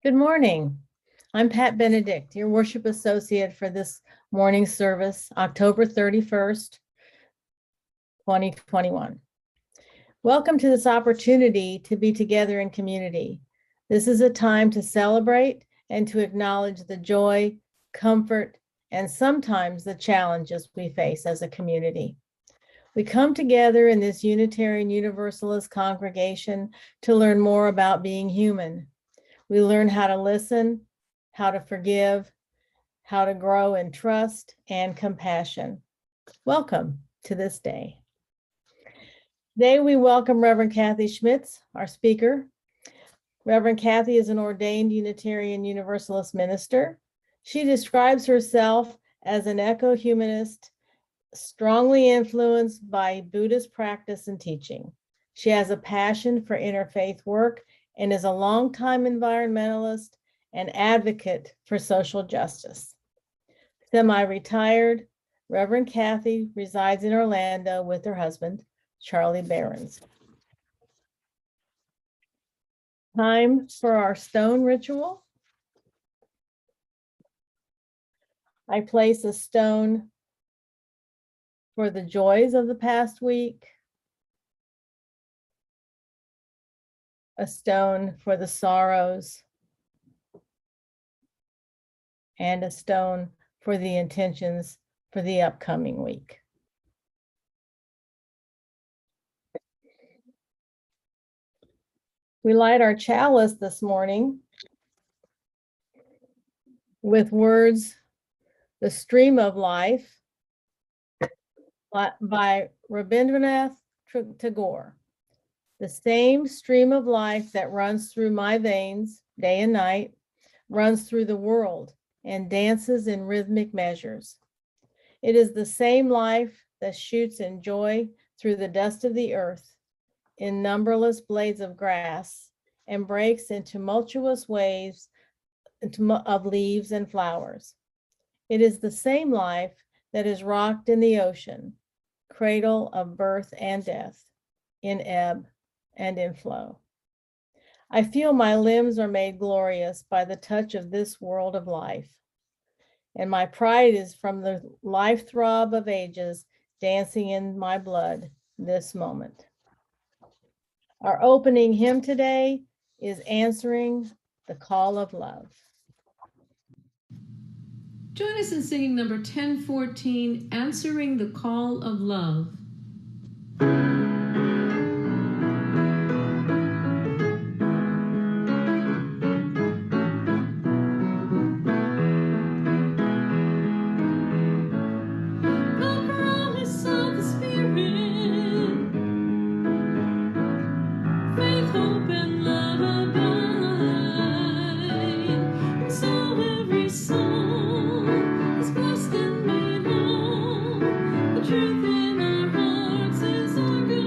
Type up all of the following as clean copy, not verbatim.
Good morning. I'm Pat Benedict, your worship associate for this morning service, October 31st, 2021. Welcome to this opportunity to be together in community. This is a time to celebrate and to acknowledge the joy, comfort, and sometimes the challenges we face as a community. We come together in this Unitarian Universalist congregation to learn more about being human. We learn how to listen, how to forgive, how to grow in trust and compassion. Welcome to this day. Today we welcome Reverend Kathy Schmitz, our speaker. Reverend Kathy is an ordained Unitarian Universalist minister. She describes herself as an eco-humanist, strongly influenced by Buddhist practice and teaching. She has a passion for interfaith work and is a longtime environmentalist and advocate for social justice. Semi-retired, Reverend Kathy resides in Orlando with her husband, Charlie Behrens. Time for our stone ritual. I place a stone for the joys of the past week, a stone for the sorrows, and a stone for the intentions for the upcoming week. We light our chalice this morning with words, "The Stream of Life" by Rabindranath Tagore. The same stream of life that runs through my veins day and night runs through the world and dances in rhythmic measures. It is the same life that shoots in joy through the dust of the earth, in numberless blades of grass, and breaks in tumultuous waves of leaves and flowers. It is the same life that is rocked in the ocean, cradle of birth and death, in ebb and in flow. I feel my limbs are made glorious by the touch of this world of life, and my pride is from the life throb of ages dancing in my blood this moment. Our opening hymn today is "Answering the Call of Love." Join us in singing number 1014, "Answering the Call of Love." Truth in our hearts is our good.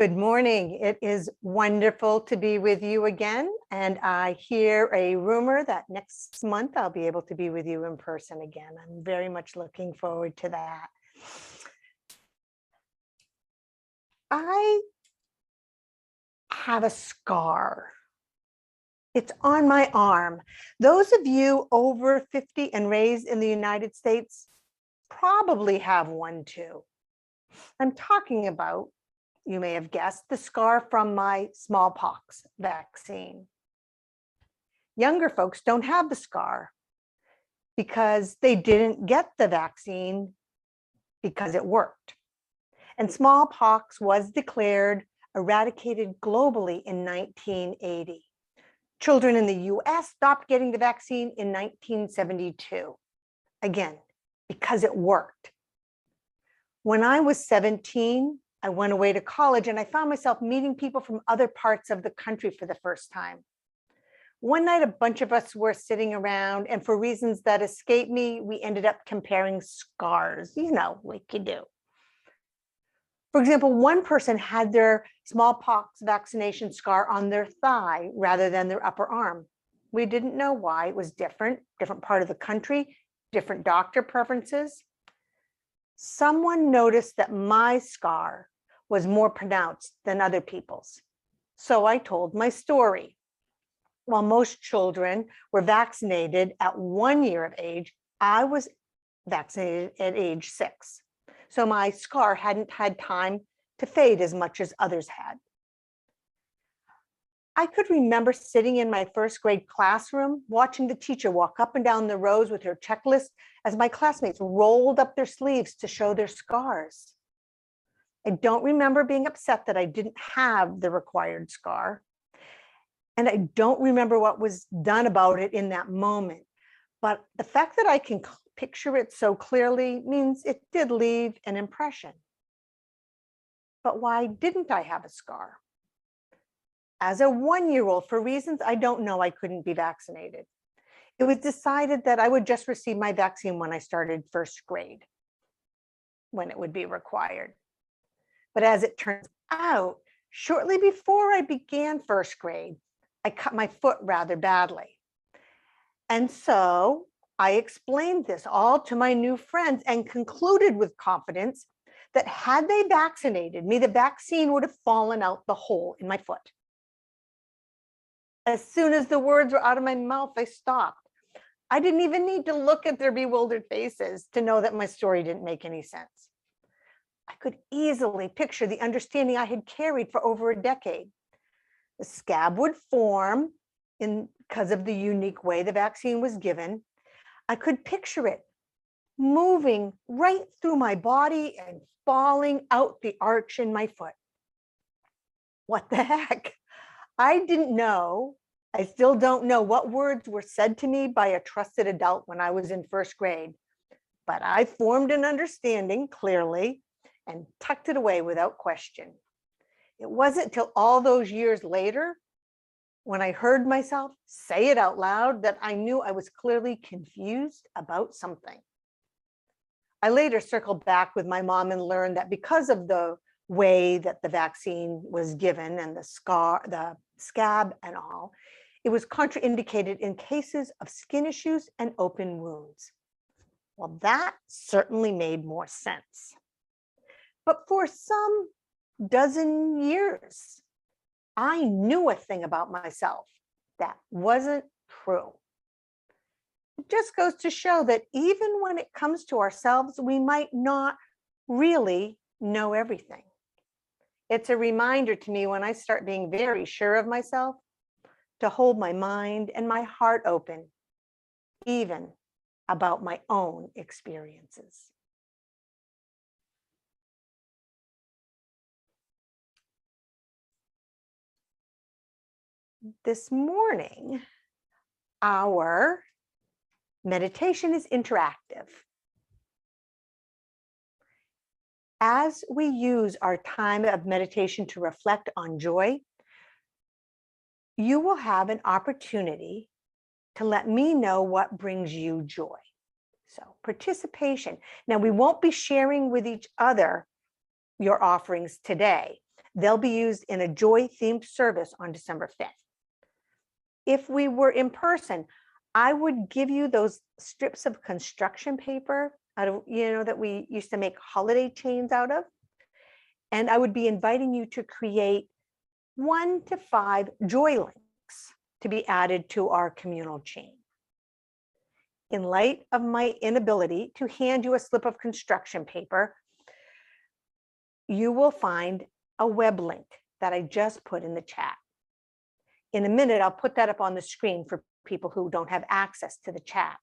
Good morning. It is wonderful to be with you again. And I hear a rumor that next month I'll be able to be with you in person again. I'm very much looking forward to that. I have a scar. It's on my arm. Those of you over 50 and raised in the United States probably have one too. I'm talking about, you may have guessed, the scar from my smallpox vaccine. Younger folks don't have the scar because they didn't get the vaccine because it worked. And smallpox was declared eradicated globally in 1980. Children in the US stopped getting the vaccine in 1972. Again, because it worked. When I was 17, I went away to college and I found myself meeting people from other parts of the country for the first time. One night, a bunch of us were sitting around, and for reasons that escape me, we ended up comparing scars, like you do. For example, one person had their smallpox vaccination scar on their thigh rather than their upper arm. We didn't know why. It was different part of the country, different doctor preferences. Someone noticed that my scar was more pronounced than other people's. So I told my story. While most children were vaccinated at 1 year of age, I was vaccinated at age 6. So my scar hadn't had time to fade as much as others had. I could remember sitting in my first grade classroom, watching the teacher walk up and down the rows with her checklist as my classmates rolled up their sleeves to show their scars. I don't remember being upset that I didn't have the required scar. And I don't remember what was done about it in that moment. But the fact that I can picture it so clearly means it did leave an impression. But why didn't I have a scar? As a 1-year-old, for reasons I don't know, I couldn't be vaccinated. It was decided that I would just receive my vaccine when I started first grade, when it would be required. But as it turns out, shortly before I began first grade, I cut my foot rather badly. And so I explained this all to my new friends and concluded with confidence that had they vaccinated me, the vaccine would have fallen out the hole in my foot. As soon as the words were out of my mouth, I stopped. I didn't even need to look at their bewildered faces to know that my story didn't make any sense. I could easily picture the understanding I had carried for over a decade. The scab would form because of the unique way the vaccine was given. I could picture it moving right through my body and falling out the arch in my foot. What the heck? I didn't know, I still don't know what words were said to me by a trusted adult when I was in first grade, but I formed an understanding clearly and tucked it away without question. It wasn't till all those years later, when I heard myself say it out loud, that I knew I was clearly confused about something. I later circled back with my mom and learned that because of the way that the vaccine was given and the scab and all, it was contraindicated in cases of skin issues and open wounds. Well, that certainly made more sense. But for some dozen years, I knew a thing about myself that wasn't true. It just goes to show that even when it comes to ourselves, we might not really know everything. It's a reminder to me when I start being very sure of myself to hold my mind and my heart open, even about my own experiences. This morning, our meditation is interactive. As we use our time of meditation to reflect on joy, you will have an opportunity to let me know what brings you joy. So participation. Now, we won't be sharing with each other your offerings today, They'll be used in a joy-themed service on December 5th. If we were in person, I would give you those strips of construction paper out of, that we used to make holiday chains out of. And I would be inviting you to create 1 to 5 joy links to be added to our communal chain. In light of my inability to hand you a slip of construction paper, you will find a web link that I just put in the chat. In a minute, I'll put that up on the screen for people who don't have access to the chat.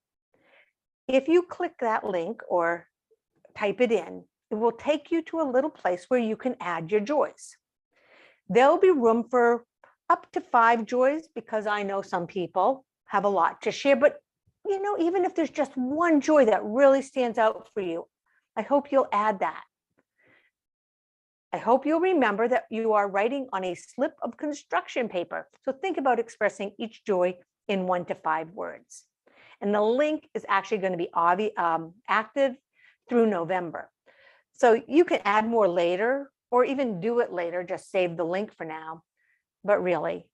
If you click that link or type it in, it will take you to a little place where you can add your joys. There'll be room for up to 5 joys because I know some people have a lot to share, but even if there's just one joy that really stands out for you, I hope you'll add that. I hope you'll remember that you are writing on a slip of construction paper. So think about expressing each joy in 1 to 5 words. And the link is actually going to be active through November. So you can add more later or even do it later, just save the link for now. But really,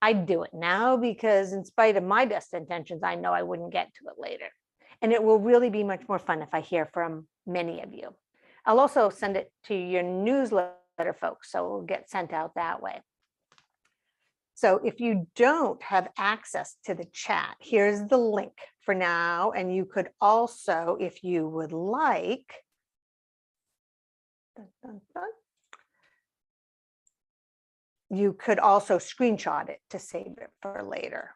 I'd do it now because in spite of my best intentions, I know I wouldn't get to it later. And it will really be much more fun if I hear from many of you. I'll also send it to your newsletter folks, so it'll get sent out that way. So if you don't have access to the chat, here's the link for now. And you could also, if you would like, you could also screenshot it to save it for later.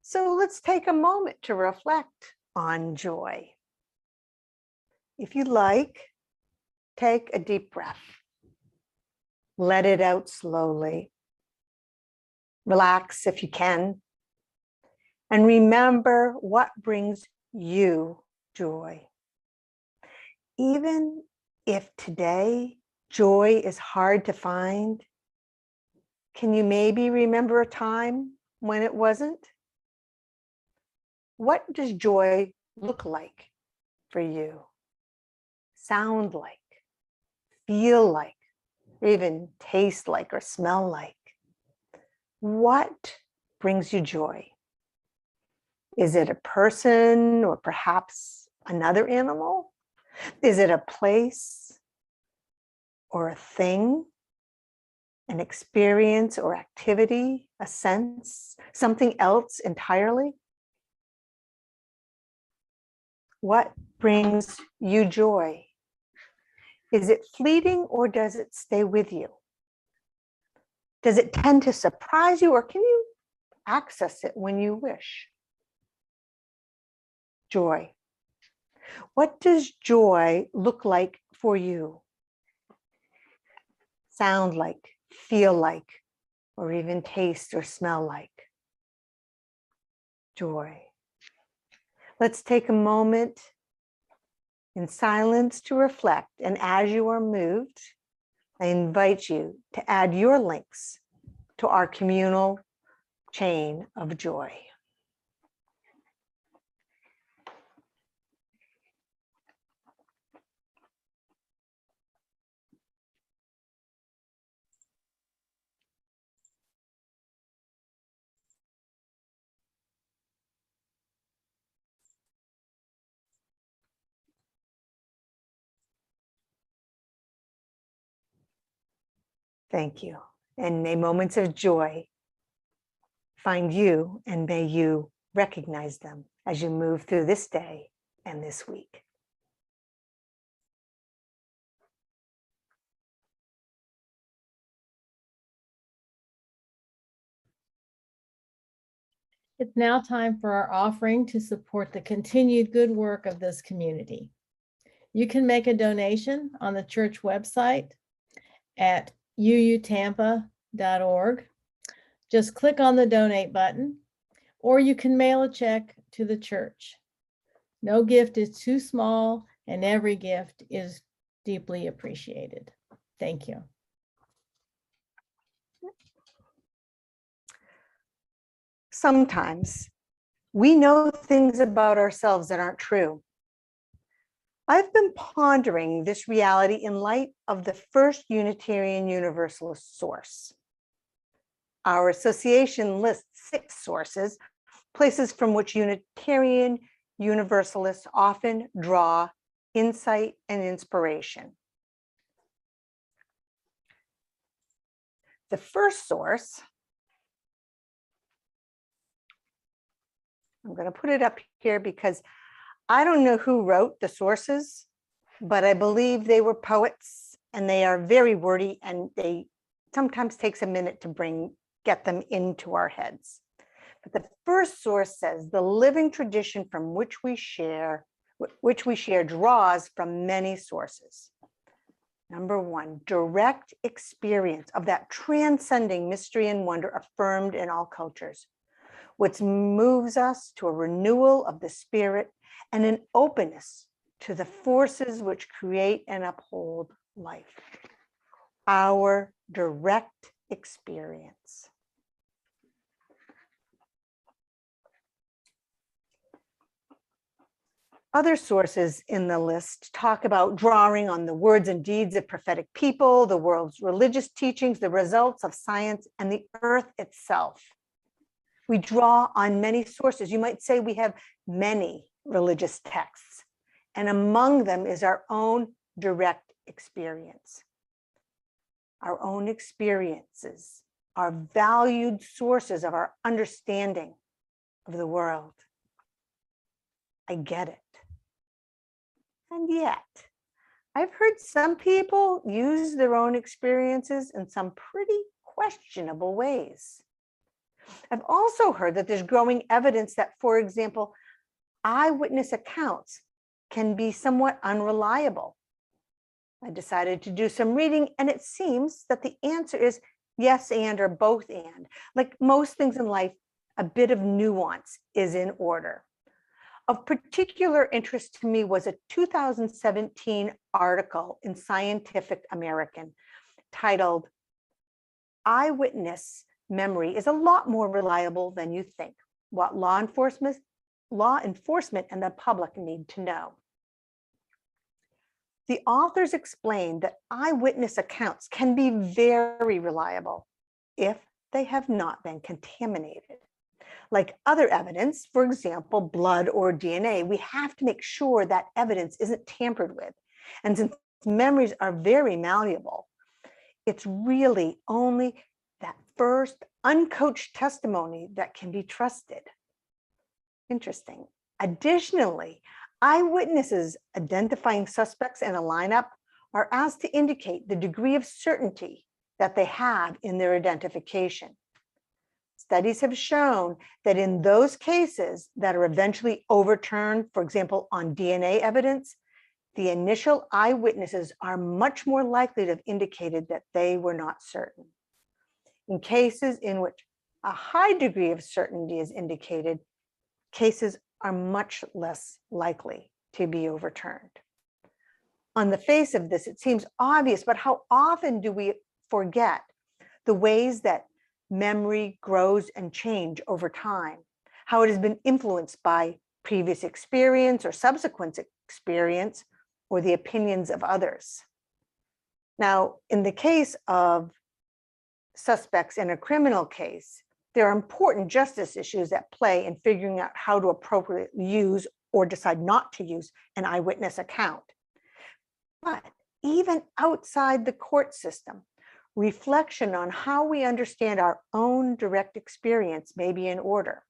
So let's take a moment to reflect on joy. If you like, take a deep breath. Let it out slowly. Relax if you can. And remember what brings you joy. Even if today joy is hard to find, can you maybe remember a time when it wasn't? What does joy look like for you? Sound like, feel like, or even taste like or smell like? What brings you joy? Is it a person or perhaps another animal? Is it a place or a thing, an experience or activity, a sense, something else entirely? What brings you joy? Is it fleeting or does it stay with you? Does it tend to surprise you or can you access it when you wish? Joy. What does joy look like for you? Sound like, feel like, or even taste or smell like? Joy. Let's take a moment in silence to reflect. And as you are moved, I invite you to add your links to our communal chain of joy. Thank you. And may moments of joy find you, and may you recognize them as you move through this day and this week. It's now time for our offering to support the continued good work of this community. You can make a donation on the church website at uutampa.org. Just click on the donate button, or you can mail a check to the church. No gift is too small, and every gift is deeply appreciated. Thank you. Sometimes we know things about ourselves that aren't true. I've been pondering this reality in light of the first Unitarian Universalist source. Our association lists 6 sources, places from which Unitarian Universalists often draw insight and inspiration. The first source, I'm going to put it up here because I don't know who wrote the sources, but I believe they were poets, and they are very wordy, and they sometimes takes a minute to get them into our heads. But the first source says the living tradition from which we share draws from many sources. Number 1, direct experience of that transcending mystery and wonder affirmed in all cultures, which moves us to a renewal of the spirit and an openness to the forces which create and uphold life. Our direct experience. Other sources in the list talk about drawing on the words and deeds of prophetic people, the world's religious teachings, the results of science, and the earth itself. We draw on many sources. You might say we have many religious texts, and among them is our own direct experience. Our own experiences are valued sources of our understanding of the world. I get it. And yet, I've heard some people use their own experiences in some pretty questionable ways. I've also heard that there's growing evidence that, for example, eyewitness accounts can be somewhat unreliable. I decided to do some reading, and it seems that the answer is yes and or both and. Like most things in life, a bit of nuance is in order. Of particular interest to me was a 2017 article in Scientific American titled "Eyewitness Memory is a Lot More Reliable Than You Think: What Law Enforcement and the Public Need to Know." The authors explained that eyewitness accounts can be very reliable if they have not been contaminated. Like other evidence, for example, blood or DNA, we have to make sure that evidence isn't tampered with. And since memories are very malleable, it's really only that first uncoached testimony that can be trusted. Interesting. Additionally, eyewitnesses identifying suspects in a lineup are asked to indicate the degree of certainty that they have in their identification. Studies have shown that in those cases that are eventually overturned, for example, on DNA evidence, the initial eyewitnesses are much more likely to have indicated that they were not certain. In cases in which a high degree of certainty is indicated, cases are much less likely to be overturned. On the face of this, it seems obvious, but how often do we forget the ways that memory grows and change over time, how it has been influenced by previous experience or subsequent experience or the opinions of others? Now, in the case of suspects in a criminal case, there are important justice issues at play in figuring out how to appropriately use or decide not to use an eyewitness account. But even outside the court system, reflection on how we understand our own direct experience may be in order.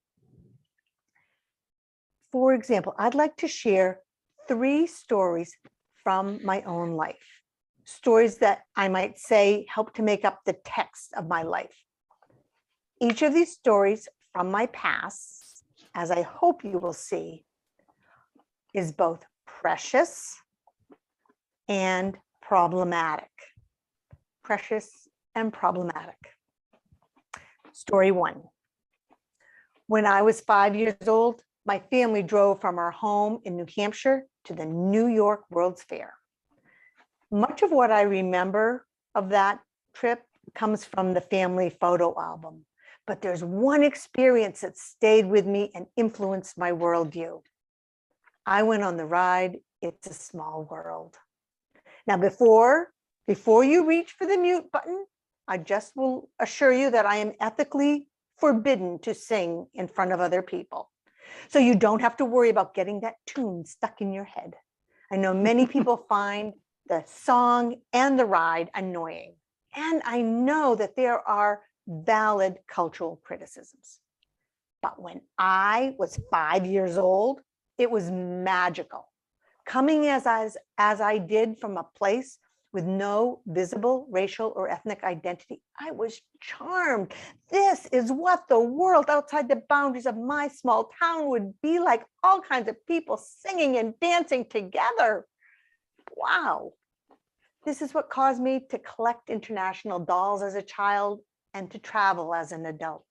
For example, I'd like to share 3 stories from my own life, stories that I might say help to make up the text of my life. Each of these stories from my past, as I hope you will see, is both precious and problematic. Precious and problematic. Story 1. When I was 5 years old, my family drove from our home in New Hampshire to the New York World's Fair. Much of what I remember of that trip comes from the family photo album, but there's one experience that stayed with me and influenced my worldview. I went on the ride It's a small world. Now, before you reach for the mute button, I just will assure you that I am ethically forbidden to sing in front of other people. So you don't have to worry about getting that tune stuck in your head. I know many people find the song and the ride annoying. And I know that there are valid cultural criticisms. But when I was 5 years old, it was magical. Coming as I did from a place with no visible racial or ethnic identity, I was charmed. This is what the world outside the boundaries of my small town would be like, all kinds of people singing and dancing together. Wow. This is what caused me to collect international dolls as a child and to travel as an adult.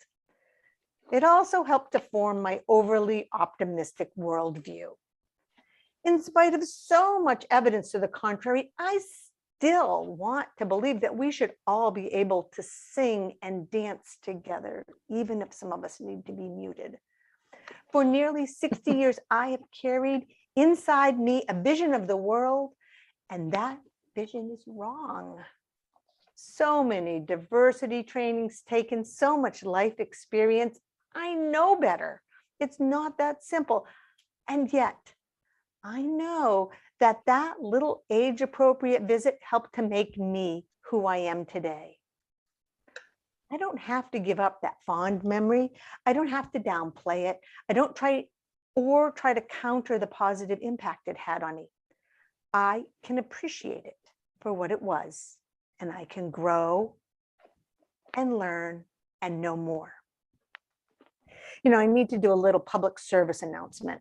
It also helped to form my overly optimistic worldview. In spite of so much evidence to the contrary, I still want to believe that we should all be able to sing and dance together, even if some of us need to be muted. For nearly 60 years, I have carried inside me a vision of the world, and that vision is wrong. So many diversity trainings taken, so much life experience. I know better. It's not that simple. And yet, I know that that little age-appropriate visit helped to make me who I am today. I don't have to give up that fond memory. I don't have to downplay it. I don't try to counter the positive impact it had on me. I can appreciate it for what it was, and I can grow and learn and know more. You know, I need to do a little public service announcement.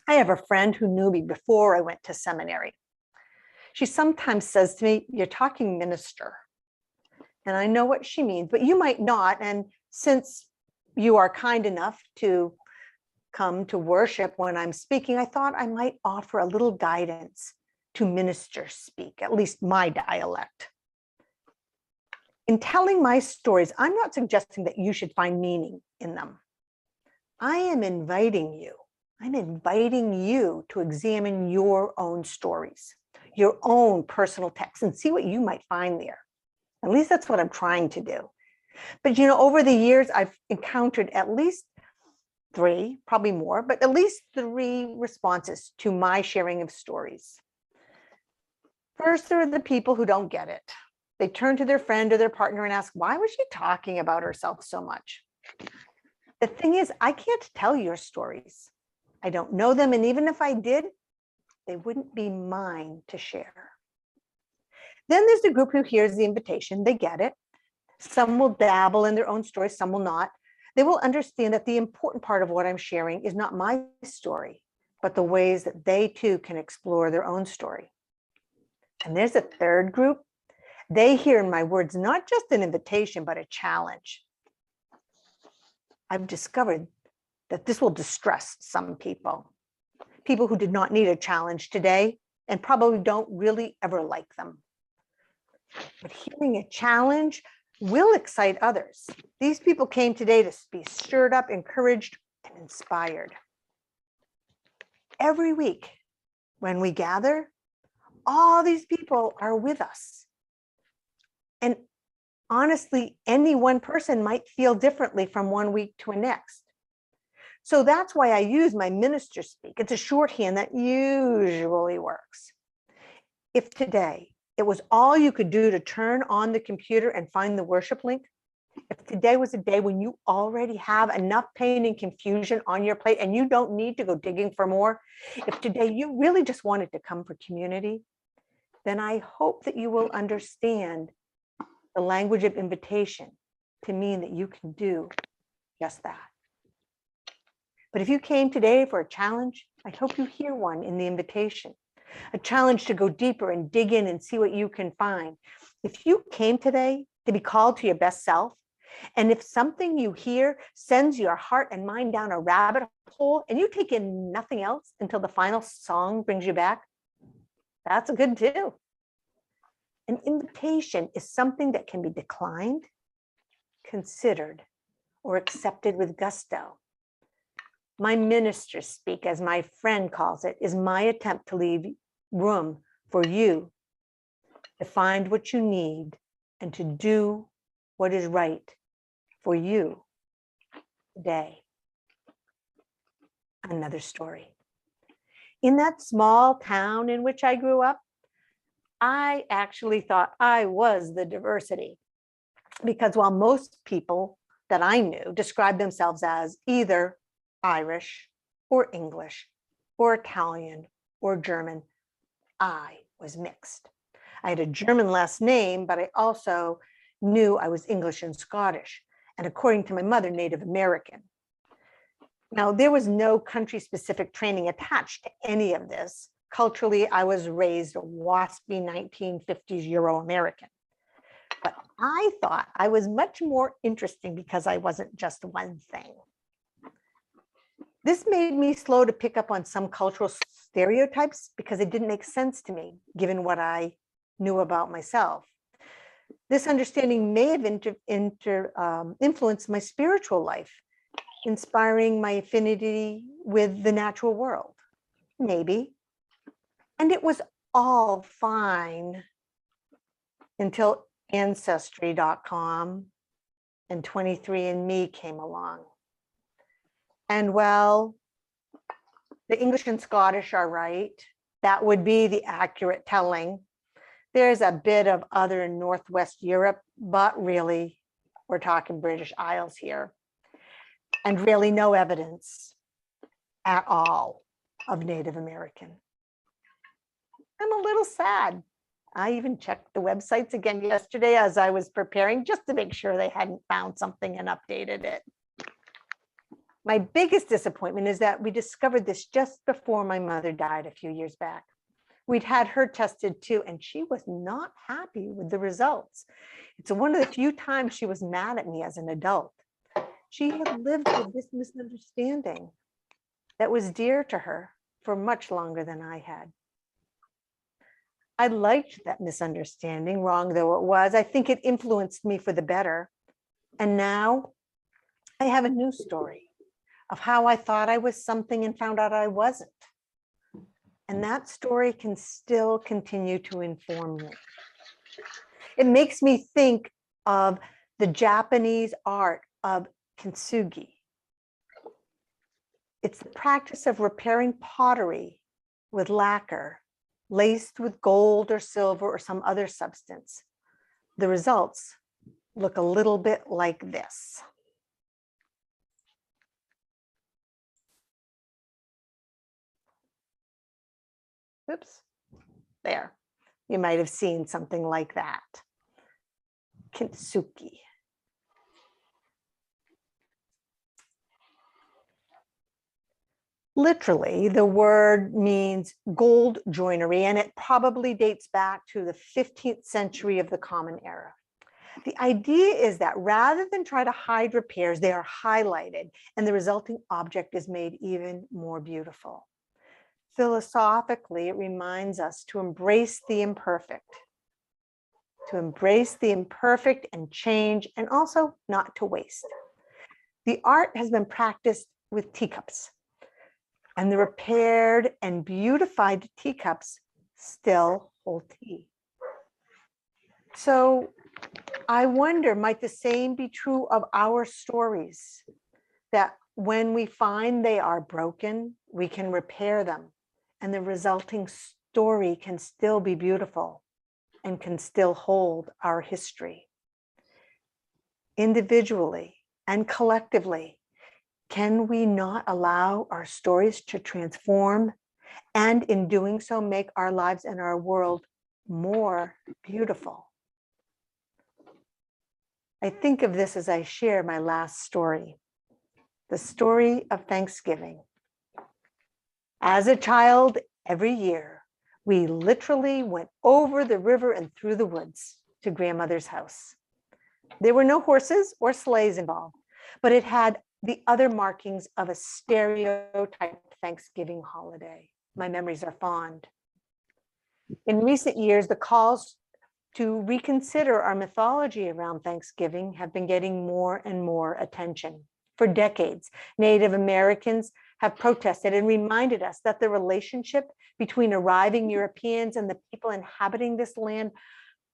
I have a friend who knew me before I went to seminary. She sometimes says to me, "You're talking minister." And I know what she means, but you might not. And since you are kind enough to come to worship when I'm speaking, I thought I might offer a little guidance to minister speak, at least my dialect. In telling my stories, I'm not suggesting that you should find meaning in them. I'm inviting you to examine your own stories, your own personal texts, and see what you might find there. At least that's what I'm trying to do. But you know, over the years, I've encountered at least 3, probably more, but at least 3 responses to my sharing of stories. First, there are the people who don't get it. They turn to their friend or their partner and ask, "Why was she talking about herself so much?" The thing is, I can't tell your stories. I don't know them, and even if I did, they wouldn't be mine to share. Then there's the group who hears the invitation. They get it. Some will dabble in their own stories, some will not. They will understand that the important part of what I'm sharing is not my story, but the ways that they too can explore their own story. And there's a third group. They hear in my words not just an invitation, but a challenge. I've discovered that this will distress some people who did not need a challenge today and probably don't really ever like them. But hearing a challenge will excite others. These people came today to be stirred up, encouraged, and inspired. Every week when we gather, all these people are with us. And honestly, any one person might feel differently from one week to the next. So that's why I use my minister speak. It's a shorthand that usually works. If today it was all you could do to turn on the computer and find the worship link, if today was a day when you already have enough pain and confusion on your plate and you don't need to go digging for more, if today you really just wanted to come for community, then I hope that you will understand the language of invitation to mean that you can do just that. But if you came today for a challenge, I hope you hear one in the invitation, a challenge to go deeper and dig in and see what you can find. If you came today to be called to your best self, and if something you hear sends your heart and mind down a rabbit hole and you take in nothing else until the final song brings you back, that's good too. An invitation is something that can be declined, considered, or accepted with gusto. My ministers speak, as my friend calls it, is my attempt to leave room for you to find what you need and to do what is right for you today. Another story. In that small town in which I grew up, I actually thought I was the diversity, because while most people that I knew described themselves as either Irish or English or Italian or German, I was mixed. I had a German last name, but I also knew I was English and Scottish, and according to my mother, Native American. Now, there was no country-specific training attached to any of this. Culturally, I was raised a waspy 1950s Euro-American. But I thought I was much more interesting because I wasn't just one thing. This made me slow to pick up on some cultural stereotypes because it didn't make sense to me, given what I knew about myself. This understanding may have influenced my spiritual life, inspiring my affinity with the natural world. Maybe. And it was all fine until Ancestry.com and 23andMe came along. And well, the English and Scottish are right. That would be the accurate telling. There's a bit of other Northwest Europe, but really, we're talking British Isles here. And really no evidence at all of Native American. I'm a little sad. I even checked the websites again yesterday as I was preparing, just to make sure they hadn't found something and updated it. My biggest disappointment is that we discovered this just before my mother died a few years back. We'd had her tested too, and she was not happy with the results. It's one of the few times she was mad at me as an adult. She had lived with this misunderstanding that was dear to her for much longer than I had. I liked that misunderstanding, wrong though it was. I think it influenced me for the better. And now I have a new story of how I thought I was something and found out I wasn't. And that story can still continue to inform me. It makes me think of the Japanese art of kintsugi. It's the practice of repairing pottery with lacquer laced with gold or silver or some other substance. The results look a little bit like this. Oops, there. You might have seen something like that. Kintsugi. Literally, the word means gold joinery, and it probably dates back to the 15th century of the Common Era. The idea is that rather than try to hide repairs, they are highlighted, and the resulting object is made even more beautiful. Philosophically, it reminds us to embrace the imperfect, and change, and also not to waste. The art has been practiced with teacups, and the repaired and beautified teacups still hold tea. So I wonder, might the same be true of our stories? That when we find they are broken, we can repair them, and the resulting story can still be beautiful and can still hold our history. Individually and collectively, can we not allow our stories to transform, and in doing so, make our lives and our world more beautiful? I think of this as I share my last story, the story of Thanksgiving. As a child, every year, we literally went over the river and through the woods to grandmother's house. There were no horses or sleighs involved, but it had the other markings of a stereotype Thanksgiving holiday. My memories are fond. In recent years, the calls to reconsider our mythology around Thanksgiving have been getting more and more attention. For decades, Native Americans have protested and reminded us that the relationship between arriving Europeans and the people inhabiting this land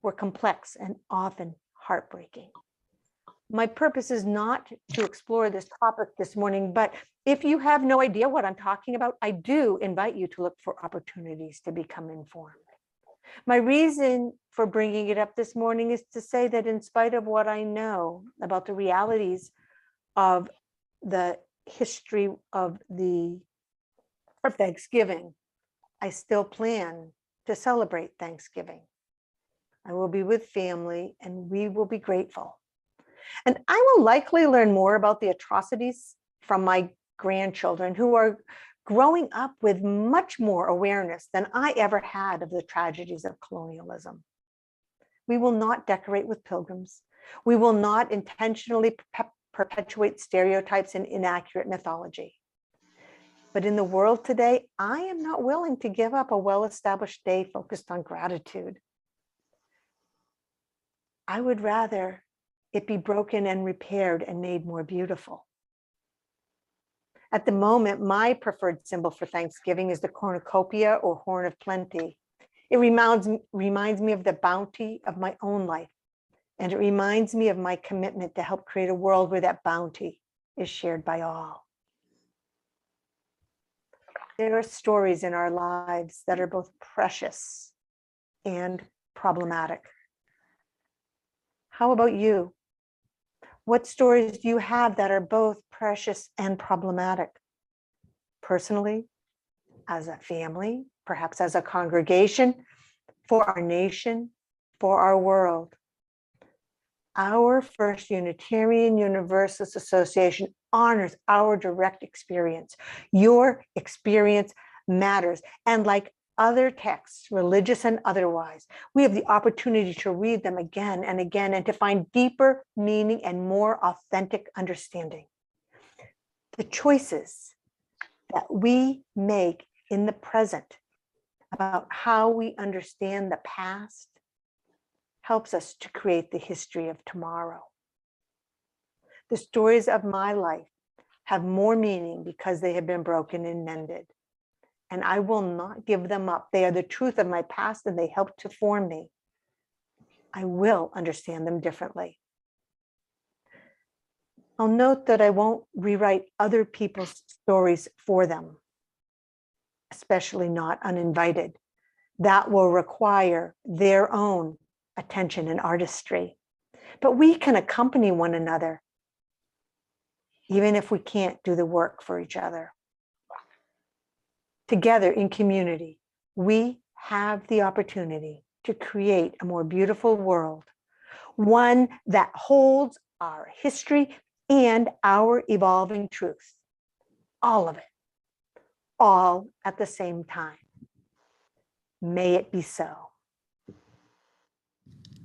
were complex and often heartbreaking. My purpose is not to explore this topic this morning, but if you have no idea what I'm talking about, I do invite you to look for opportunities to become informed. My reason for bringing it up this morning is to say that in spite of what I know about the realities of the history of Thanksgiving, I still plan to celebrate Thanksgiving. I will be with family and we will be grateful. And I will likely learn more about the atrocities from my grandchildren who are growing up with much more awareness than I ever had of the tragedies of colonialism. We will not decorate with pilgrims. We will not intentionally perpetuate stereotypes and inaccurate mythology. But in the world today, I am not willing to give up a well-established day focused on gratitude. I would rather it be broken and repaired and made more beautiful. At the moment, my preferred symbol for Thanksgiving is the cornucopia or horn of plenty. It reminds me of the bounty of my own life, and it reminds me of my commitment to help create a world where that bounty is shared by all. There are stories in our lives that are both precious and problematic. How about you? What stories do you have that are both precious and problematic? Personally, as a family, perhaps as a congregation, for our nation, for our world. Our First Unitarian Universalist Association honors our direct experience. Your experience matters. And like other texts, religious and otherwise, we have the opportunity to read them again and again and to find deeper meaning and more authentic understanding. The choices that we make in the present about how we understand the past helps us to create the history of tomorrow. The stories of my life have more meaning because they have been broken and mended. And I will not give them up. They are the truth of my past and they help to form me. I will understand them differently. I'll note that I won't rewrite other people's stories for them, especially not uninvited. That will require their own attention and artistry. But we can accompany one another, even if we can't do the work for each other. Together in community, we have the opportunity to create a more beautiful world, one that holds our history and our evolving truth, all of it, all at the same time. May it be so.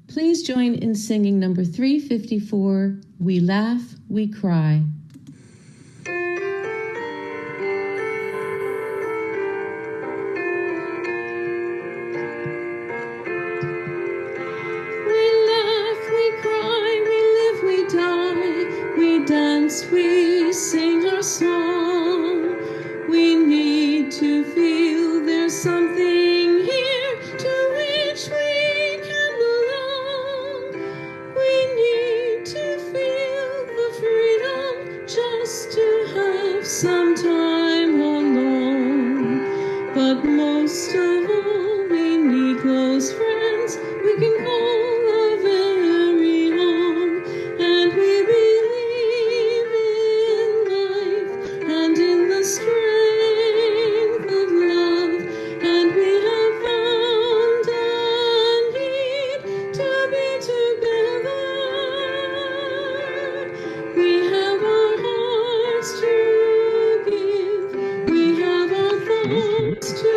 Please join in singing number 354, We Laugh, We Cry. We sing our song. We need to feel there's something here to which we can belong. We need to feel the freedom just to have some time alone. But most of all, we need close friends we can call our very own. And we strength of love, and we have found a need to be together. We have our hearts to give, we have our thoughts to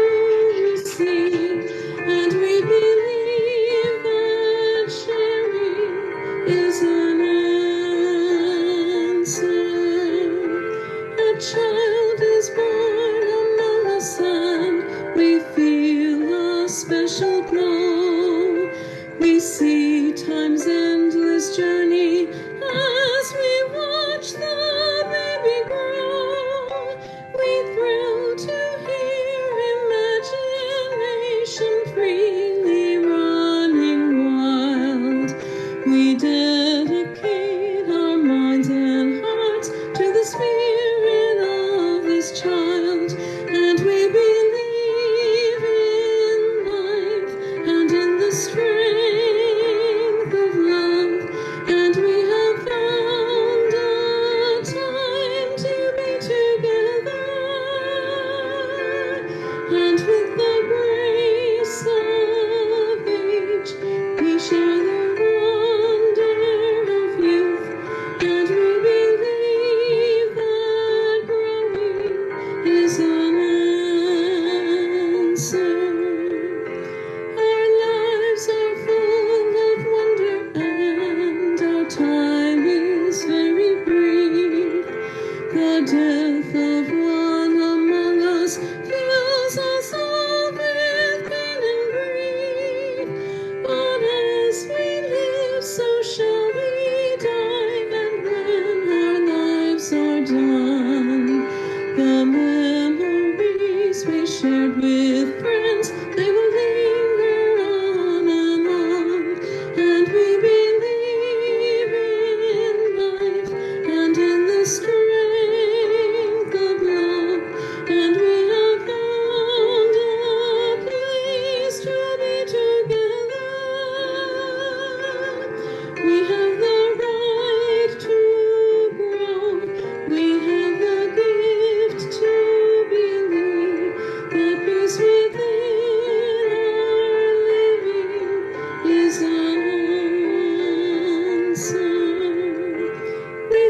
receive, and we believe that sharing is an answer. A child is born among us and we feel a special glow. We see time's endless journey as we watch the baby grow. We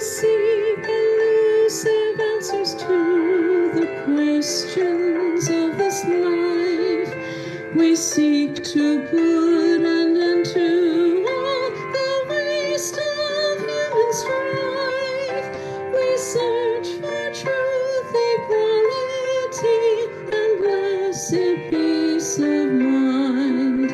seek elusive answers to the questions of this life. We seek to put an end to all the waste of human strife. We search for truth, equality, and blessed peace of mind.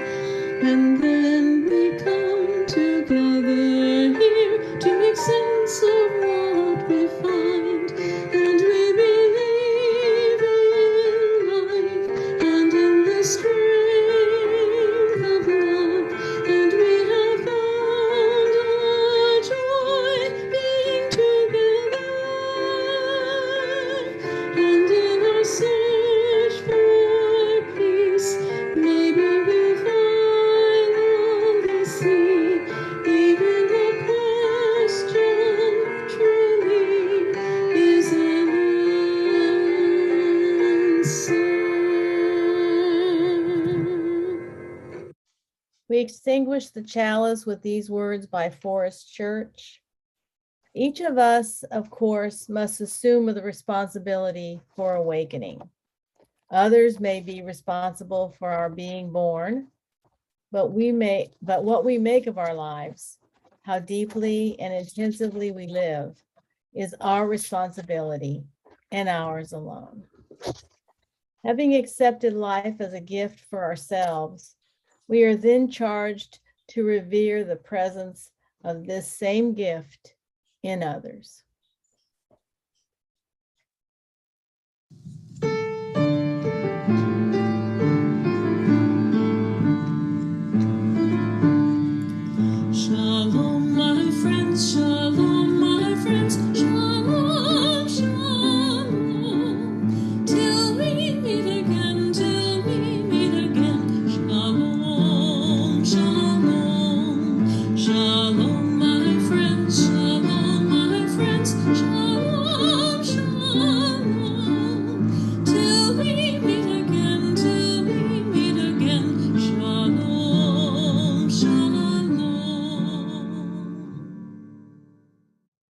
And then we come together here to make sense of what we find. And we believe in life and in the strength of love. And we have found our joy being together. And in our search for peace, maybe we'll finally see even the question truly is answered. We extinguish the chalice with these words by Forest Church. Each of us, of course, must assume the responsibility for awakening. Others may be responsible for our being born, but what we make of our lives, how deeply and intensively we live, is our responsibility and ours alone. Having accepted life as a gift for ourselves, we are then charged to revere the presence of this same gift in others.